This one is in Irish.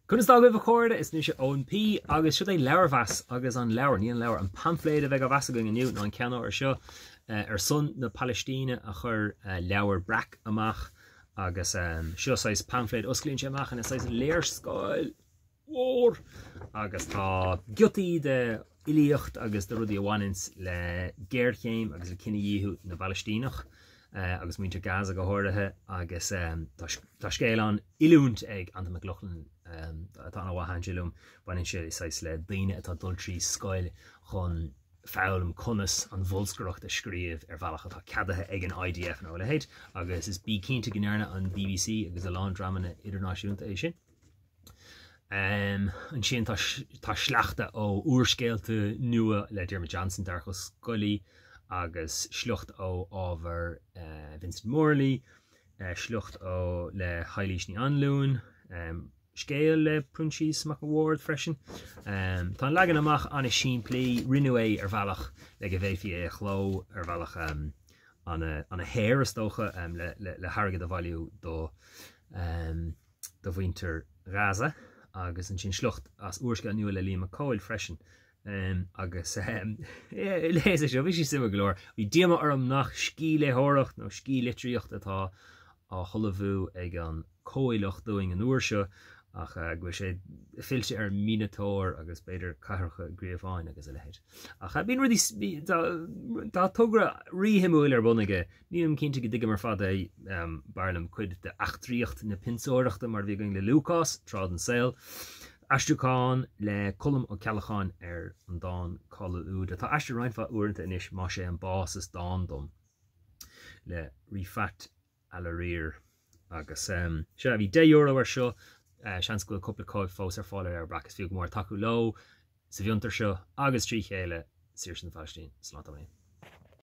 Cunstal go chord is nu ONP agus should leabhar vas agus an leabhar ní an leabhar an paimfléad a bheith go vas going aniu ná an ceanna ar seo son na Palaistíne a chur leabhar breac amach agus seo sais paimfléad osclaíonn sé amach an is léir scoil mhór agus tá giotaí de ilíocht agus de rudí amhainins le géirchéim agus le cinenne díthú na Palaistíneach agus muinte Gaza go háirithe agus tá scéil an ilúnt ag an McLaughlin atá an bhahansilum bain sé is le daine atá dultrí scoil chun fáilm conas an bhulscaireacht a scríomh ar bhealach atá ceadathe ag an IDF nó le héit agus is bí cinnte gnéarna an BBC agus a lán drama idirnáisiúnta é sin. An sin tá sleachta ó uorscéalta nua le Dermot Johnson dar go scoilí agus slucht ó ábhar Vincent Morley, slucht ó le Hailís ní Anlún, scéal le Prunchís Mac Award freisin. Tá legan amach an is sin plí rinne é ar bhealach le go bhéhí é chló ar bhealach an a héir is dócha le hargad a bhailiú do bhainter Gaza agus an sin slucht as uorscail nua le Liam McCoil freisin. Agus léis seo bhí si glór. Bhí diama orm nach scí léthireacht nó scí litríocht atá á cholamhú ag an cóileach doing an uair seo ach go sé filse ar mínatóir agus beidir cairecha gríomháin agus a lehéid. Ach bíon rudí tá tugra rithimúil ar bunige, nílam cinnte go dige mar fad é barlam cuid de achtriíocht na pinsóireachta mar bhí going le Lucas trád an saoil. Astruáin le colm ó cealacháin ar an dáin chola úd. Tá aiste reinfa uanta inis má sé an bás is dándom le rifat a le riir agus se bhí €10 ar seo sean go cúpla cóid fós ar fáile ar brachas fiú mór taú lo sa bhiontar seo agus trí chéile siir san Palaistín slán.